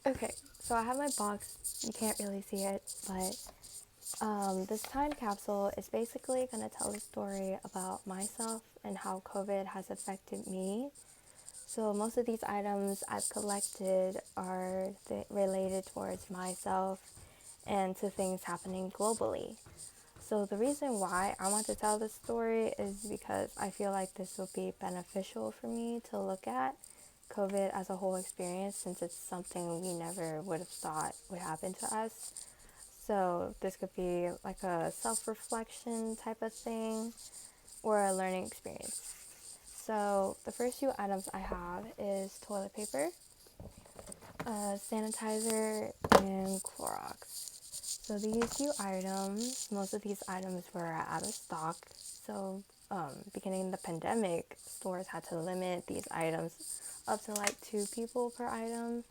Okay, so I have my box. You can't really see it, but this time capsule is basically going to tell a story about myself and how COVID has affected me. So most of these items I've collected are related towards myself and to things happening globally. So the reason why I want to tell this story is because I feel like this will be beneficial for me to look at COVID as a whole experience, since it's something we never would have thought would happen to us. So this could be like a self-reflection type of thing or a learning experience. So the first few items I have is toilet paper, sanitizer, and Clorox. So these few items, most of these items were out of stock. So beginning the pandemic, stores had to limit these items up to like 2 people per item,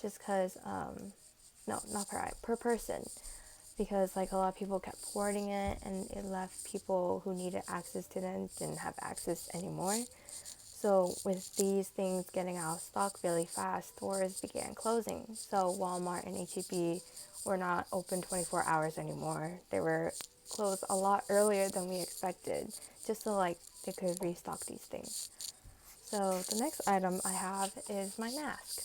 just because, no, not per person, because like a lot of people kept hoarding it, and it left people who needed access to them didn't have access anymore. So with these things getting out of stock really fast, stores began closing. So Walmart and H-E-B were not open 24 hours anymore. They were closed a lot earlier than we expected, just so like they could restock these things. So the next item I have is my mask.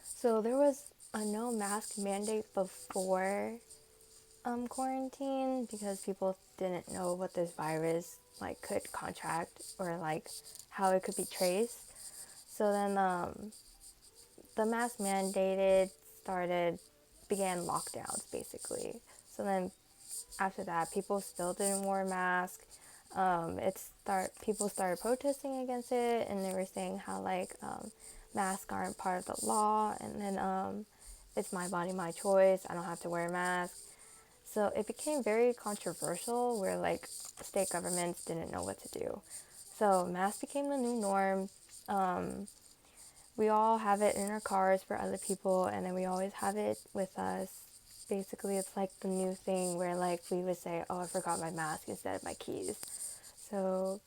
So there was a no mask mandate before quarantine, because people didn't know what this virus like could contract, or like how it could be traced. So then the mask mandated started began lockdowns basically. So then after that, people still didn't wear masks. People started protesting against it, and they were saying how like masks aren't part of the law, and then it's my body, my choice. I don't have to wear a mask. So it became very controversial, where like state governments didn't know what to do. So masks became the new norm. Um, we all have it in our cars for other people, and then we always have it with us. Basically, it's like the new thing where like we would say, "Oh, I forgot my mask," instead of my keys. So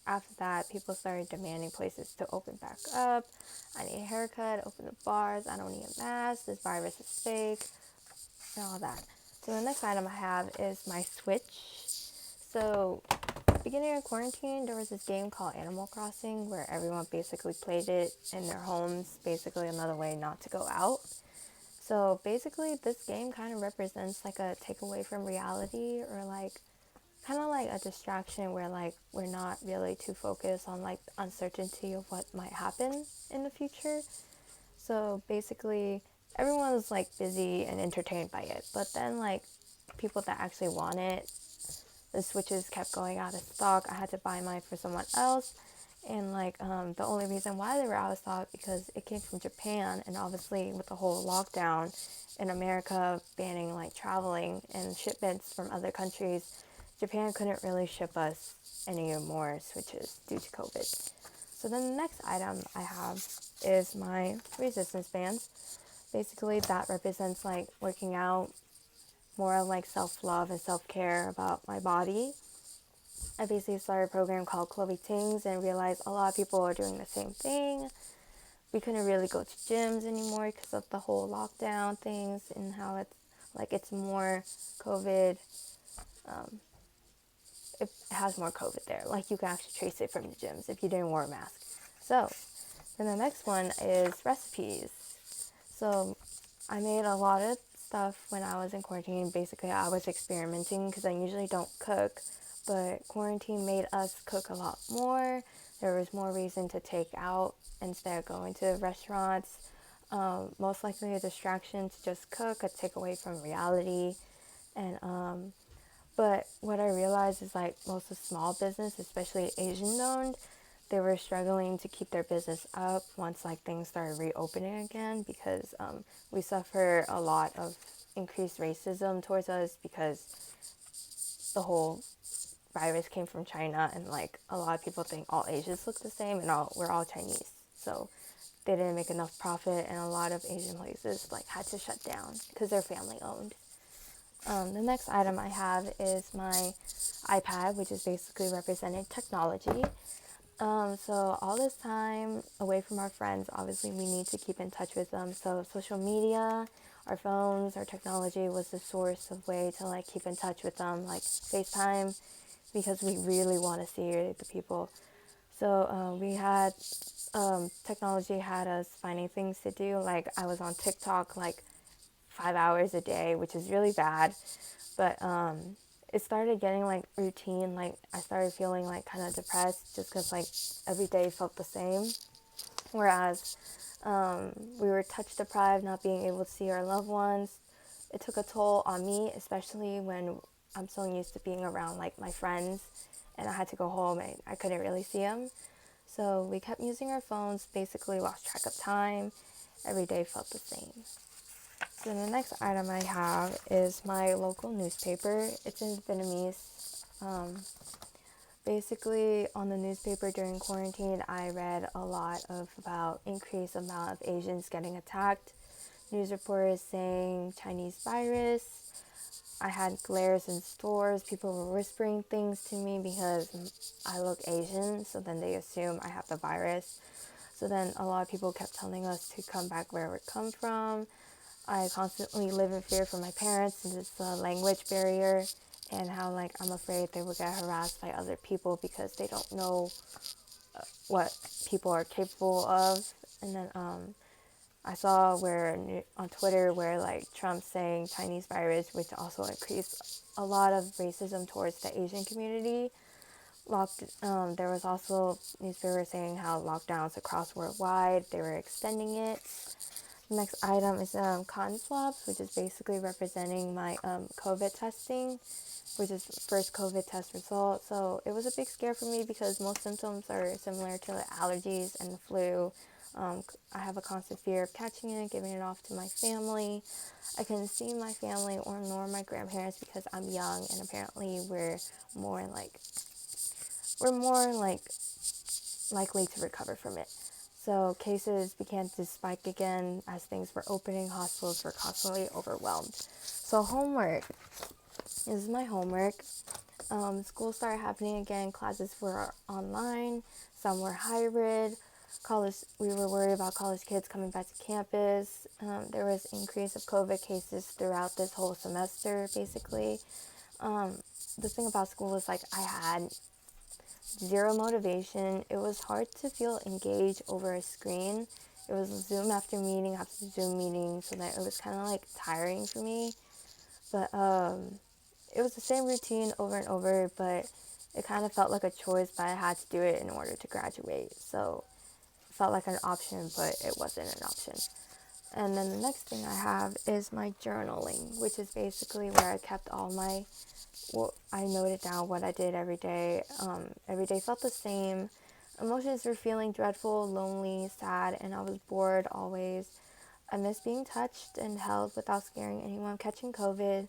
after that, people started demanding places to open back up. I need a haircut, open the bars. I don't need a mask. This virus is fake, and all that. So the next item I have is my Switch. So beginning of quarantine, there was this game called Animal Crossing where everyone basically played it in their homes, basically another way not to go out. So basically, this game kind of represents like a takeaway from reality, or like kind of like a distraction where like we're not really too focused on like the uncertainty of what might happen in the future. So basically, everyone was like busy and entertained by it, but then like people that actually want it, the Switches kept going out of stock. I had to buy mine for someone else, and like the only reason why they were out of stock because it came from Japan, and obviously with the whole lockdown in America banning like traveling and shipments from other countries, Japan couldn't really ship us any more Switches due to COVID. So then the next item I have is my resistance bands. Basically, that represents like working out, more like self-love and self-care about my body. I basically started a program called Chloe Tings and realized a lot of people are doing the same thing. We couldn't really go to gyms anymore because of the whole lockdown things, and how it's more COVID. Um, it has more COVID there. Like you can actually trace it from the gyms if you didn't wear a mask. So then the next one is recipes. So I made a lot of stuff when I was in quarantine. Basically, I was experimenting because I usually don't cook, but quarantine made us cook a lot more. There was more reason to take out instead of going to restaurants. Most likely a distraction to just cook, a takeaway from reality. And but what I realized is like most of small business, especially Asian owned, they were struggling to keep their business up once like things started reopening again, because we suffer a lot of increased racism towards us because the whole virus came from China, and like a lot of people think all Asians look the same, and we're all Chinese. So they didn't make enough profit, and a lot of Asian places like had to shut down because they're family owned. The next item I have is my iPad, which is basically representing technology. So all this time away from our friends, obviously we need to keep in touch with them. So social media, our phones, our technology was the source of way to like keep in touch with them, like FaceTime, because we really want to see the people. So we had technology had us finding things to do. Like I was on TikTok like 5 hours a day, which is really bad. But it started getting like routine. Like I started feeling like kind of depressed just because like every day felt the same. Whereas we were touch deprived, not being able to see our loved ones. It took a toll on me, especially when I'm so used to being around like my friends, and I had to go home and I couldn't really see them. So we kept using our phones, basically lost track of time. Every day felt the same. So the next item I have is my local newspaper. It's in Vietnamese. Basically, on the newspaper during quarantine, I read a lot of about increased amount of Asians getting attacked. News reporters saying Chinese virus. I had glares in stores. People were whispering things to me because I look Asian, so then they assume I have the virus. So then a lot of people kept telling us to come back where we come from. I constantly live in fear for my parents since it's a language barrier, and how like I'm afraid they will get harassed by other people because they don't know what people are capable of. And then I saw where on Twitter where like Trump saying Chinese virus, which also increased a lot of racism towards the Asian community. There was also newspapers saying how lockdowns across worldwide, they were extending it. The next item is cotton swabs, which is basically representing my COVID testing, which is first COVID test result. So it was a big scare for me because most symptoms are similar to the allergies and the flu. I have a constant fear of catching it, giving it off to my family. I couldn't see my family or nor my grandparents because I'm young, and apparently more like we're more like likely to recover from it. So cases began to spike again as things were opening. Hospitals were constantly overwhelmed. So homework. This is my homework. School started happening again. Classes were online. Some were hybrid. We were worried about college kids coming back to campus. There was increase of COVID cases throughout this whole semester, basically. The thing about school was like I had zero motivation. It was hard to feel engaged over a screen. It was Zoom after meeting after Zoom meeting, so that it was kind of like tiring for me. But it was the same routine over and over, but it kind of felt like a choice, but I had to do it in order to graduate. So it felt like an option, but it wasn't an option. And then the next thing I have is my journaling, which is basically where I kept all my I noted down what I did every day. Every day felt the same. Emotions were feeling dreadful, lonely, sad, and I was bored always. I missed being touched and held without scaring anyone. Catching COVID,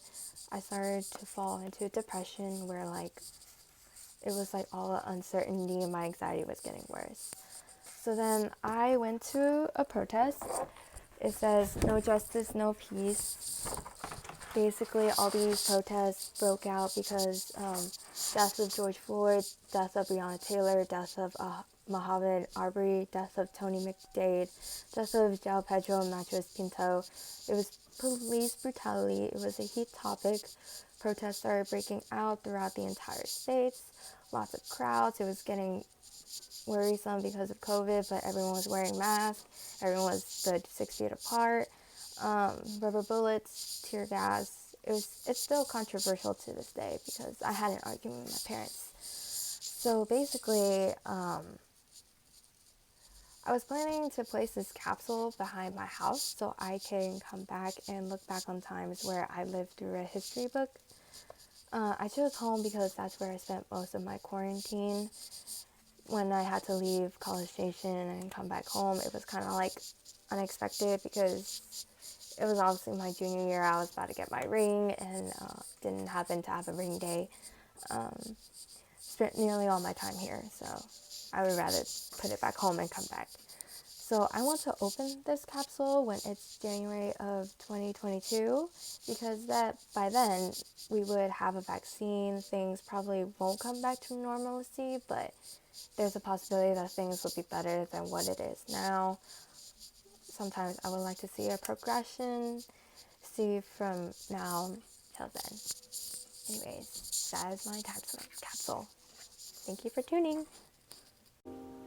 I started to fall into a depression where like it was like all the uncertainty and my anxiety was getting worse. So then I went to a protest. It says no justice, no peace. Basically, all these protests broke out because death of George Floyd, death of Breonna Taylor, death of Mohamed Arbery, death of Tony McDade, death of João Pedro Matros Pinto. It was police brutality. It was a heat topic. Protests started breaking out throughout the entire states. Lots of crowds. It was getting worrisome because of COVID, but everyone was wearing masks. Everyone was stood 6 feet apart. Rubber bullets, tear gas. It's still controversial to this day because I had an argument with my parents. So basically, I was planning to place this capsule behind my house so I can come back and look back on times where I lived through a history book. I chose home because that's where I spent most of my quarantine. When I had to leave College Station and come back home, it was kind of like unexpected because it was obviously my junior year. I was about to get my ring and didn't happen to have a ring day. Spent nearly all my time here, so I would rather put it back home and come back. So I want to open this capsule when it's January of 2022, because that by then we would have a vaccine. Things probably won't come back to normalcy, but there's a possibility that things will be better than what it is now. Sometimes I would like to see a progression, see from now till then. Anyways, that is my capsule. Thank you for tuning.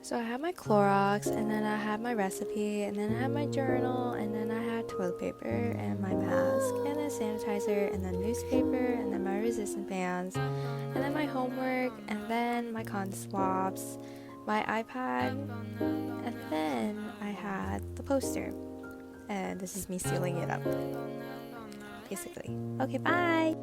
So I had my Clorox, and then I had my recipe, and then I had my journal, and then I had toilet paper, and my mask, and then sanitizer, and then newspaper, and then my resistant bands, and then my homework, and then my cotton swabs, my iPad, and then I had the poster. And this is me sealing it up, basically. Okay, bye!